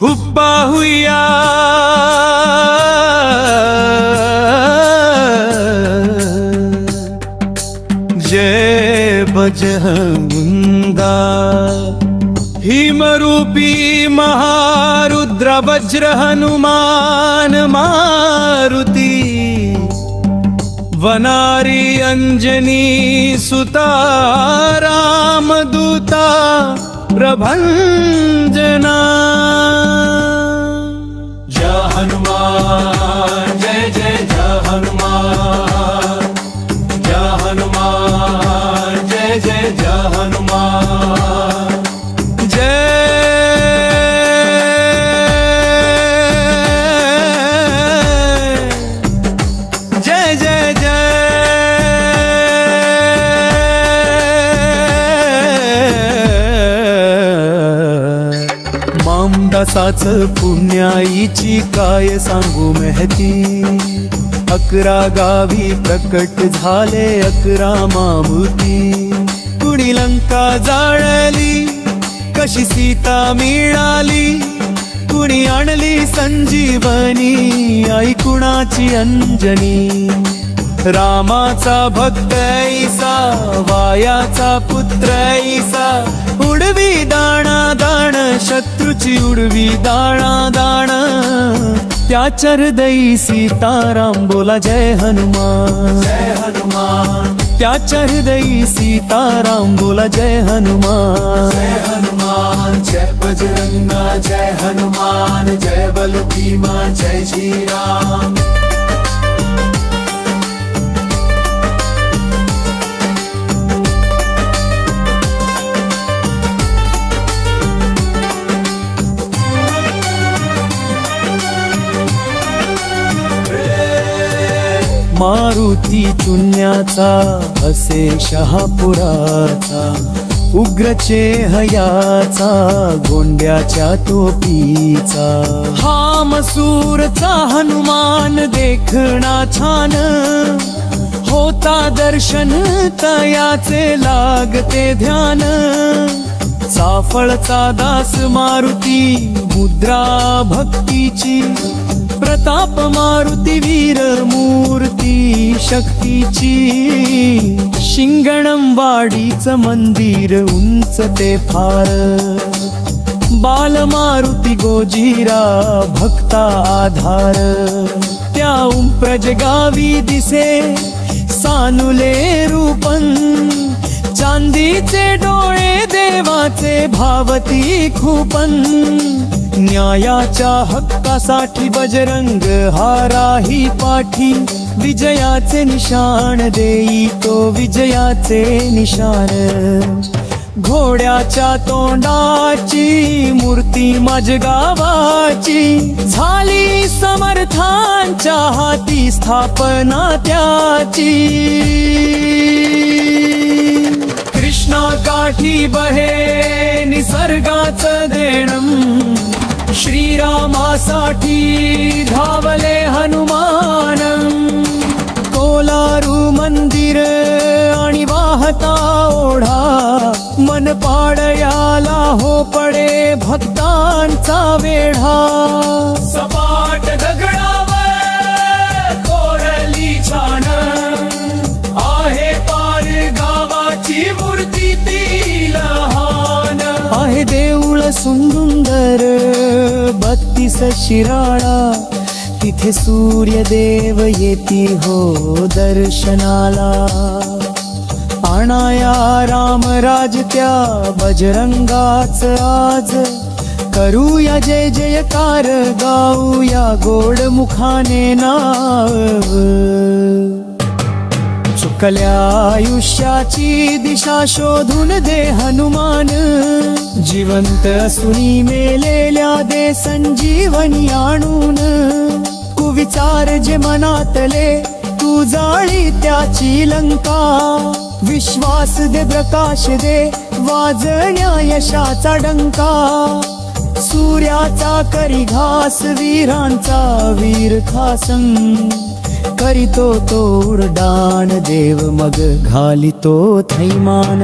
हुब्बा हुया जय बजरंगा हिमरूपी महारुद्र वज्र हनुमान मारुति वनारी अंजनी सुता रामदूता प्रभंजना। जय हनुमान जय जय जय हनुमान, जय हनुमान जय जय जय हनुमान, जय जय जय जय। मामदासाच पुण्याईची काय सांगू महती, 11 गावी प्रकट झाले 11 मामुती। कुणी लंका जाळली कशी सीता मिळाली, कुणी आणली संजीवनी आई कुणाची अंजनी। रामाचा भक्त ऐसा वायाचा पुत्र ऐसा, उडवी दाणा दाण शत्रूची उडवी दाणा दाण। त्याच्या हृदयी सीताराम बोला जय हनुमान जय हनुमान, त्याच्या हृदयी सीताराम बोला जय हनुमान जय हनुमान। जय बजरंगा जय हनुमान, जय बल भीमा जय श्री राम। मारुती चुन्याचा असे शहापुराचा, उग्र चेहयाचा गोंड्याच्या टोपीचा। हा मसूरचा हनुमान देखणा छान, होता दर्शन तयाचे लागते ध्यान। चाफळचा दास मारुती मुद्रा भक्तीची, प्रताप मारुती वीर मूर्ती शक्तीची। शिंगणम वाडीचं मंदिर उंच ते फार, बाल मारुती गोजीरा भक्ता आधार। त्या उंप्रज गावी दिसे सानुले रूपन, चांदीचे डोळे देवाचे भावती खूपन। न्यायाच्या हक्कासाठी बजरंग हा राही पाठी, विजयाचे निशाण देई तो विजयाचे निशाण। घोड्याच्या तोंडाची मूर्ती माझ गावाची, झाली समर्थांच्या हाती स्थापना त्याची। कृष्णा काठी बहे निसर्गाचं देणं, श्रीरामासाठी धावले हनुमान। कोलारू मंदिर आणि वाहता ओढा, मन पाडयाला हो पडे भक्तांचा वेढा। सपाट दगडावर कोरली छान, आहे पार गावाची मूर्ती ती लहान। आहे देऊळ सुंदर 32 शिराळा, तिथे सूर्यदेव येती हो दर्शनाला। आणाया रामराज त्या बजरंगाच आज, करूया जय जयकार गाऊया गोड मुखाने नाव। चुकल्या आयुष्याची दिशा शोधून दे हनुमान, जिवंत असुनी मेलेल्या दे संजीवनी आणून। कुविचार जे मनातले तू जाळी त्याची लंका, विश्वास दे प्रकाश दे वाजण्या यशाचा डंका। सूर्याचा करी घास वीरांचा वीर खासन, करीतो तो उड्डाण देव मग घालितो थैमान।